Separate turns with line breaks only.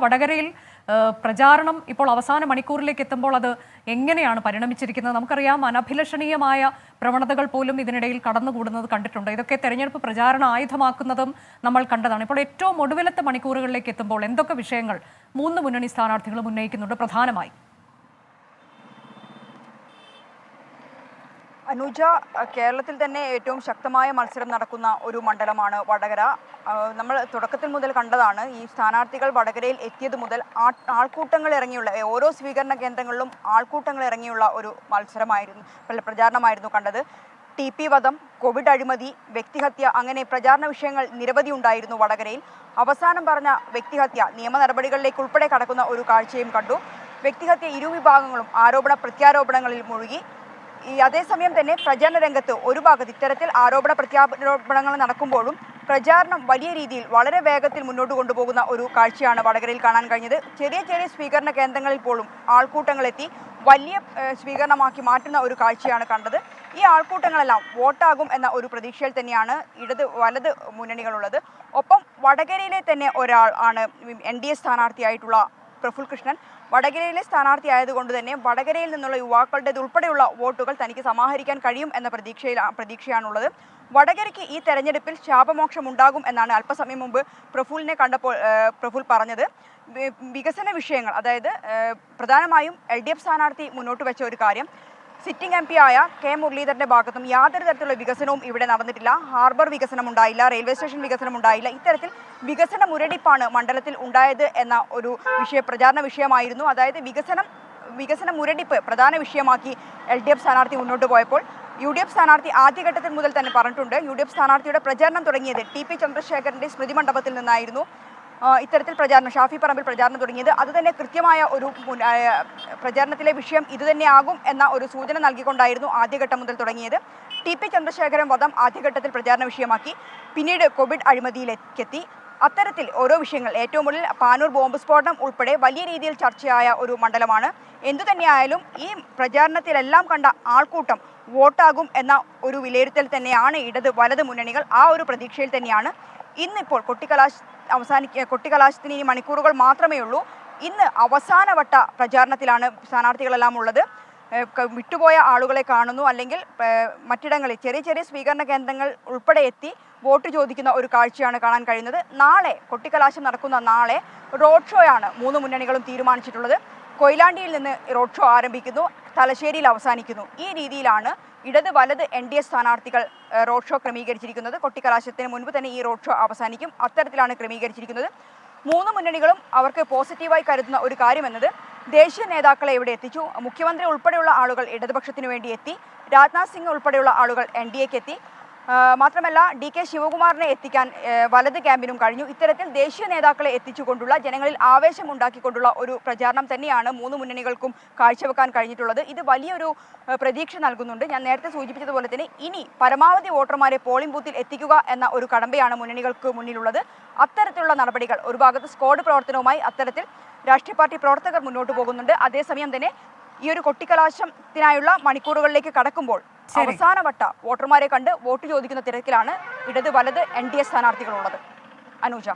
വടകരയിൽ പ്രചാരണം ഇപ്പോൾ അവസാന മണിക്കൂറിലേക്ക് എത്തുമ്പോൾ അത് എങ്ങനെയാണ് പരിണമിച്ചിരിക്കുന്നത്? നമുക്കറിയാം, അനഭിലഷണീയമായ പ്രവണതകൾ പോലും ഇതിനിടയിൽ കടന്നുകൂടുന്നത് കണ്ടിട്ടുണ്ട്. ഇതൊക്കെ തെരഞ്ഞെടുപ്പ് പ്രചാരണ ആയുധമാക്കുന്നതും നമ്മൾ കണ്ടതാണ്. ഇപ്പോൾ ഏറ്റവും ഒടുവിലത്തെ മണിക്കൂറുകളിലേക്ക് എത്തുമ്പോൾ എന്തൊക്കെ വിഷയങ്ങൾ മൂന്ന് മുന്നണി സ്ഥാനാർത്ഥികളും ഉന്നയിക്കുന്നുണ്ട് പ്രധാനമായി?
അനുജ, കേരളത്തിൽ തന്നെ ഏറ്റവും ശക്തമായ മത്സരം നടക്കുന്ന ഒരു മണ്ഡലമാണ് വടകര. നമ്മൾ തുടക്കത്തിൽ മുതൽ കണ്ടതാണ്. ഈ സ്ഥാനാർത്ഥികൾ വടകരയിൽ എത്തിയത് മുതൽ ആൾക്കൂട്ടങ്ങൾ ഇറങ്ങിയുള്ള ഓരോ സ്വീകരണ കേന്ദ്രങ്ങളിലും ആൾക്കൂട്ടങ്ങൾ ഇറങ്ങിയുള്ള ഒരു പ്രചാരണമായിരുന്നു കണ്ടത്. TP വധം, കോവിഡ് അഴിമതി, വ്യക്തിഹത്യ, അങ്ങനെ പ്രചാരണ വിഷയങ്ങൾ നിരവധി ഉണ്ടായിരുന്നു വടകരയിൽ. അവസാനം പറഞ്ഞ വ്യക്തിഹത്യ നിയമ നടപടികളിലേക്ക് ഉൾപ്പെടെ കടക്കുന്ന ഒരു കാഴ്ചയും കണ്ടു. വ്യക്തിഹത്യ ഇരുവിഭാഗങ്ങളും ആരോപണ പ്രത്യാരോപണങ്ങളിൽ മുഴുകി. അതേസമയം തന്നെ പ്രചാരണ രംഗത്ത് ഒരു ഭാഗത്ത് ഇത്തരത്തിൽ ആരോപണ പ്രത്യാരോപണങ്ങൾ നടക്കുമ്പോഴും പ്രചാരണം വലിയ രീതിയിൽ വളരെ വേഗത്തിൽ മുന്നോട്ട് കൊണ്ടുപോകുന്ന ഒരു കാഴ്ചയാണ് വടകരയിൽ കാണാൻ കഴിഞ്ഞത്. ചെറിയ ചെറിയ സ്വീകരണ കേന്ദ്രങ്ങളിൽ പോലും ആൾക്കൂട്ടങ്ങളെത്തി വലിയ സ്വീകരണമാക്കി മാറ്റുന്ന ഒരു കാഴ്ചയാണ് കണ്ടത്. ഈ ആൾക്കൂട്ടങ്ങളെല്ലാം വോട്ടാകും എന്ന ഒരു പ്രതീക്ഷയിൽ തന്നെയാണ് ഇടത് വലത് മുന്നണികളുള്ളത്. ഒപ്പം വടകരയിലെ തന്നെ ഒരാൾ ആണ് NDA സ്ഥാനാർത്ഥിയായിട്ടുള്ള പ്രഫുൽ കൃഷ്ണൻ. വടകരയിലെ സ്ഥാനാർത്ഥി ആയതുകൊണ്ട് തന്നെ വടകരയിൽ നിന്നുള്ള യുവാക്കളുടേത് ഉൾപ്പെടെയുള്ള വോട്ടുകൾ തനിക്ക് സമാഹരിക്കാൻ കഴിയും എന്ന പ്രതീക്ഷയാണുള്ളത്. വടകരയ്ക്ക് ഈ തെരഞ്ഞെടുപ്പിൽ ശാപമോക്ഷം ഉണ്ടാകും എന്നാണ് അല്പസമയം മുമ്പ് പ്രഫുലിനെ കണ്ടപ്പോൾ പ്രഫുൽ പറഞ്ഞത്. വികസന വിഷയങ്ങൾ, അതായത് പ്രധാനമായും LDF സ്ഥാനാർത്ഥി മുന്നോട്ട് വെച്ച ഒരു കാര്യം, സിറ്റിംഗ് MP ആയ K മുരളീധരന്റെ ഭാഗത്തും യാതൊരു തരത്തിലുള്ള വികസനവും ഇവിടെ നടന്നിട്ടില്ല. ഹാർബർ വികസനം ഉണ്ടായില്ല, റെയിൽവേ സ്റ്റേഷൻ വികസനം ഉണ്ടായില്ല. ഇത്തരത്തിൽ വികസന മുരടിപ്പാണ് മണ്ഡലത്തിൽ ഉണ്ടായത് എന്ന ഒരു പ്രചാരണ വിഷയമായിരുന്നു. അതായത് വികസന മുരടിപ്പ് പ്രധാന വിഷയമാക്കി LDF സ്ഥാനാർത്ഥി മുന്നോട്ട് പോയപ്പോൾ UDF സ്ഥാനാർത്ഥി ആദ്യഘട്ടത്തിൽ മുതൽ തന്നെ പറഞ്ഞിട്ടുണ്ട്. UDF സ്ഥാനാർത്ഥിയുടെ പ്രചാരണം തുടങ്ങിയത് TP ചന്ദ്രശേഖരന്റെ സ്മൃതി മണ്ഡപത്തിൽ നിന്നായിരുന്നു. ഇത്തരത്തിൽ ഷാഫി പറമ്പിൽ പ്രചാരണം തുടങ്ങിയത്. അതുതന്നെ കൃത്യമായ ഒരു പ്രചാരണത്തിലെ വിഷയം ഇതുതന്നെയാകും എന്ന ഒരു സൂചന നൽകിക്കൊണ്ടായിരുന്നു ആദ്യഘട്ടം മുതൽ തുടങ്ങിയത്. TP ചന്ദ്രശേഖരൻ വധം ആദ്യഘട്ടത്തിൽ പ്രചാരണ വിഷയമാക്കി, പിന്നീട് കോവിഡ് അഴിമതിയിലേക്കെത്തി. അത്തരത്തിൽ ഓരോ വിഷയങ്ങൾ, ഏറ്റവും മുന്നിൽ പാനൂർ ബോംബ് സ്ഫോടനം ഉൾപ്പെടെ വലിയ രീതിയിൽ ചർച്ചയായ ഒരു മണ്ഡലമാണ്. എന്തുതന്നെയായാലും ഈ പ്രചാരണത്തിലെല്ലാം കണ്ട ആൾക്കൂട്ടം വോട്ടാകും എന്ന ഒരു വിലയിരുത്തൽ തന്നെയാണ് ഇടത് വലത് മുന്നണികൾ. ആ ഒരു പ്രതീക്ഷയിൽ തന്നെയാണ്. ഇന്നിപ്പോൾ കൊട്ടിക്കലാശത്തിന് ഇനി മണിക്കൂറുകൾ മാത്രമേ ഉള്ളൂ. ഇന്ന് അവസാനവട്ട പ്രചാരണത്തിലാണ് സ്ഥാനാർത്ഥികളെല്ലാം ഉള്ളത്. വിട്ടുപോയ ആളുകളെ കാണുന്നു, അല്ലെങ്കിൽ മറ്റിടങ്ങളിൽ ചെറിയ ചെറിയ സ്വീകരണ കേന്ദ്രങ്ങൾ ഉൾപ്പെടെ എത്തി വോട്ട് ചോദിക്കുന്ന ഒരു കാഴ്ചയാണ് കാണാൻ കഴിയുന്നത്. നാളെ കൊട്ടിക്കലാശം നടക്കുന്ന നാളെ റോഡ് ഷോയാണ് മൂന്ന് മുന്നണികളും തീരുമാനിച്ചിട്ടുള്ളത്. കൊയിലാണ്ടിയിൽ നിന്ന് റോഡ് ഷോ ആരംഭിക്കുന്നു, തലശ്ശേരിയിൽ അവസാനിക്കുന്നു. ഈ രീതിയിലാണ് ഇടത് വലത് NDA സ്ഥാനാർത്ഥികൾ റോഡ് ഷോ ക്രമീകരിച്ചിരിക്കുന്നത്. കൊട്ടിക്കലാശത്തിന് മുൻപ് തന്നെ ഈ റോഡ് ഷോ അവസാനിക്കും. അത്തരത്തിലാണ് ക്രമീകരിച്ചിരിക്കുന്നത്. മൂന്ന് മുന്നണികളും അവർക്ക് പോസിറ്റീവായി കരുതുന്ന ഒരു കാര്യമെന്നത് ദേശീയ നേതാക്കളെ ഇവിടെ എത്തിച്ചു. മുഖ്യമന്ത്രി ഉൾപ്പെടെയുള്ള ആളുകൾ ഇടതുപക്ഷത്തിന് വേണ്ടി എത്തി. രാജ്നാഥ് സിംഗ് ഉൾപ്പെടെയുള്ള ആളുകൾ NDAക്ക് എത്തി. മാത്രമല്ല DK ശിവകുമാറിനെ എത്തിക്കാൻ വലത് ക്യാമ്പിനും കഴിഞ്ഞു. ഇത്തരത്തിൽ ദേശീയ നേതാക്കളെ എത്തിച്ചുകൊണ്ടുള്ള ജനങ്ങളിൽ ആവേശം ഉണ്ടാക്കിക്കൊണ്ടുള്ള ഒരു പ്രചാരണം തന്നെയാണ് മൂന്ന് മുന്നണികൾക്കും കാഴ്ചവെക്കാൻ കഴിഞ്ഞിട്ടുള്ളത്. ഇത് വലിയൊരു പ്രതീക്ഷ നൽകുന്നുണ്ട്. ഞാൻ നേരത്തെ സൂചിപ്പിച്ചതുപോലെ തന്നെ ഇനി പരമാവധി വോട്ടർമാരെ പോളിംഗ് ബൂത്തിൽ എത്തിക്കുക എന്ന ഒരു കടമ്പയാണ് മുന്നണികൾക്ക് മുന്നിലുള്ളത്. അത്തരത്തിലുള്ള നടപടികൾ, ഒരു ഭാഗത്ത് സ്ക്വാഡ് പ്രവർത്തനവുമായി അത്തരത്തിൽ രാഷ്ട്രീയ പാർട്ടി പ്രവർത്തകർ മുന്നോട്ട് പോകുന്നുണ്ട്. അതേസമയം തന്നെ ഈ ഒരു കൊട്ടിക്കലാശത്തിനായുള്ള മണിക്കൂറുകളിലേക്ക് കടക്കുമ്പോൾ അവസാനവട്ട വോട്ടർമാരെ കണ്ട് വോട്ട് ചോദിക്കുന്ന തിരക്കിലാണ് ഇടത് വലത് NDA സ്ഥാനാർത്ഥികളുള്ളത്. അനുജ.